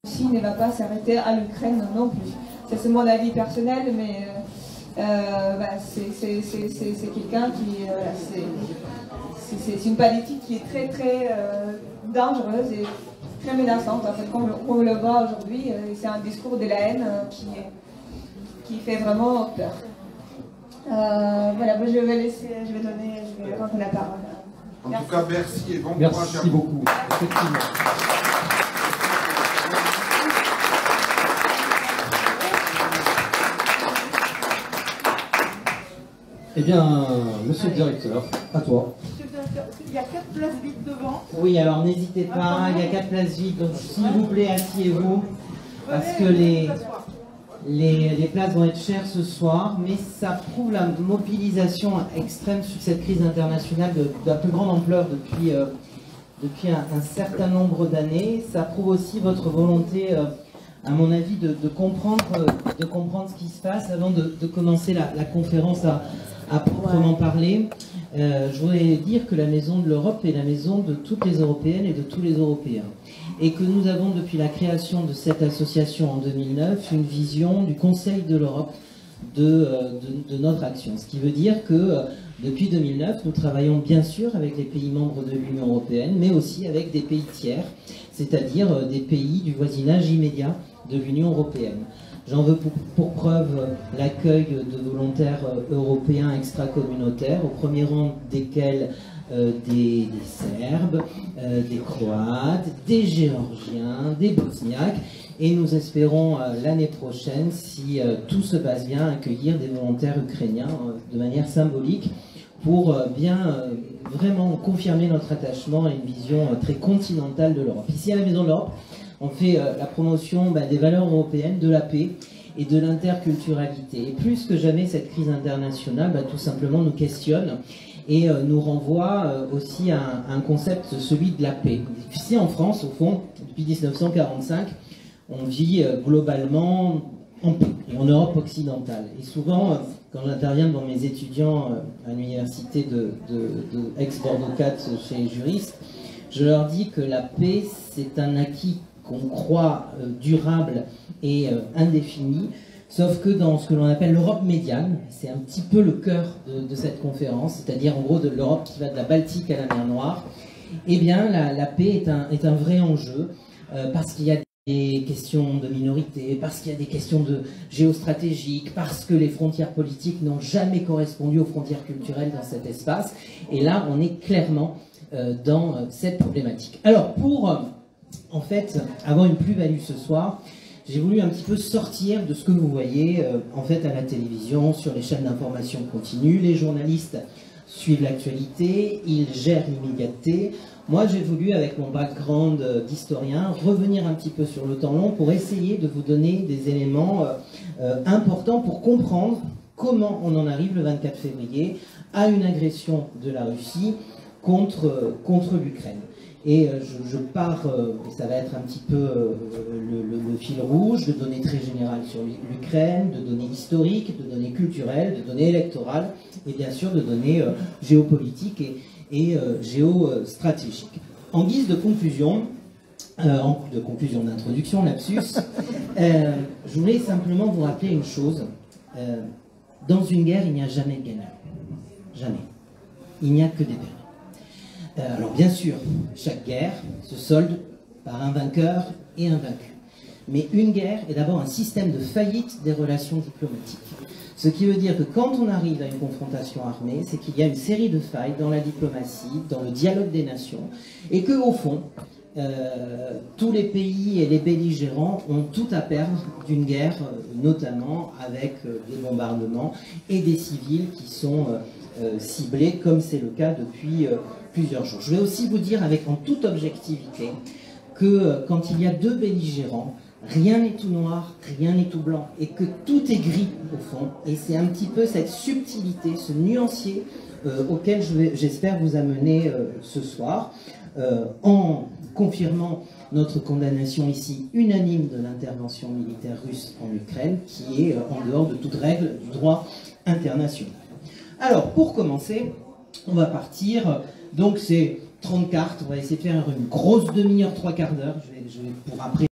Russie ne va pas s'arrêter à l'Ukraine non plus. C'est mon avis personnel, mais c'est quelqu'un qui... c'est une politique qui est très très dangereuse et très menaçante. En fait, comme on le voit aujourd'hui, c'est un discours de la haine qui fait vraiment peur. Voilà, je vais rendre la parole. En tout cas, merci et bon courage. Merci beaucoup. Effectivement. Eh bien, monsieur le directeur, à toi. Il y a 4 places vides devant. Oui, alors n'hésitez pas, il y a 4 places vides, donc s'il vous plaît, asseyez-vous, parce que les places vont être chères ce soir, mais ça prouve la mobilisation extrême sur cette crise internationale de la plus grande ampleur depuis un certain nombre d'années. Ça prouve aussi votre volonté, à mon avis, de comprendre ce qui se passe avant de commencer la conférence à proprement parler. Je voudrais dire que la Maison de l'Europe est la maison de toutes les Européennes et de tous les Européens. Et que nous avons, depuis la création de cette association en 2009, une vision du Conseil de l'Europe de notre action. Ce qui veut dire que depuis 2009, nous travaillons bien sûr avec les pays membres de l'Union européenne, mais aussi avec des pays tiers, c'est-à-dire des pays du voisinage immédiat de l'Union européenne. J'en veux pour preuve l'accueil de volontaires européens extra-communautaires, au premier rang desquels des Serbes, des Croates, des Géorgiens, des Bosniaques, et nous espérons l'année prochaine, si tout se passe bien, accueillir des volontaires ukrainiens de manière symbolique pour bien vraiment confirmer notre attachement à une vision très continentale de l'Europe. Ici à la Maison de l'Europe, on fait la promotion des valeurs européennes, de la paix et de l'interculturalité. Et plus que jamais, cette crise internationale, tout simplement, nous questionne et nous renvoie aussi à un concept, celui de la paix. Ici en France, au fond, depuis 1945, on vit globalement en paix, et en Europe occidentale. Et souvent, quand j'interviens devant mes étudiants à l'université de Aix-Bordeaux 4 chez les juristes, je leur dis que la paix, c'est un acquis qu'on croit durable et indéfini, sauf que dans ce que l'on appelle l'Europe médiane, c'est un petit peu le cœur de cette conférence, c'est-à-dire en gros de l'Europe qui va de la Baltique à la mer Noire, eh bien la paix est un vrai enjeu, parce qu'il y a des questions de minorité, parce qu'il y a des questions de géostratégiques, parce que les frontières politiques n'ont jamais correspondu aux frontières culturelles dans cet espace, et là on est clairement dans cette problématique. Alors pour en fait avoir une plus-value ce soir, j'ai voulu un petit peu sortir de ce que vous voyez en fait à la télévision, sur les chaînes d'information continue. Les journalistes suivent l'actualité, ils gèrent l'immédiateté. Moi j'ai voulu, avec mon background d'historien, revenir un petit peu sur le temps long pour essayer de vous donner des éléments importants pour comprendre comment on en arrive le 24 février à une agression de la Russie contre l'Ukraine. Et je pars, et ça va être un petit peu le fil rouge, de données très générales sur l'Ukraine, de données historiques, de données culturelles, de données électorales, et bien sûr de données géopolitiques et géostratégiques. En guise de conclusion, d'introduction, lapsus, je voulais simplement vous rappeler une chose. Dans une guerre, il n'y a jamais de gagnant. Jamais. Il n'y a que des perdants. Alors bien sûr, chaque guerre se solde par un vainqueur et un vaincu. Mais une guerre est d'abord un système de faillite des relations diplomatiques. Ce qui veut dire que quand on arrive à une confrontation armée, c'est qu'il y a une série de failles dans la diplomatie, dans le dialogue des nations, et que au fond, tous les pays et les belligérants ont tout à perdre d'une guerre, notamment avec des bombardements et des civils qui sont ciblés, comme c'est le cas depuis plusieurs jours. Je vais aussi vous dire en toute objectivité que quand il y a deux belligérants, rien n'est tout noir, rien n'est tout blanc, et que tout est gris au fond. Et c'est un petit peu cette subtilité, ce nuancier auquel j'espère vous amener ce soir, en confirmant notre condamnation ici unanime de l'intervention militaire russe en Ukraine, qui est en dehors de toute règle du droit international. Alors, pour commencer, on va partir, donc c'est 30 cartes, on va essayer de faire une grosse demi-heure, 3/4 d'heure, je vais pour après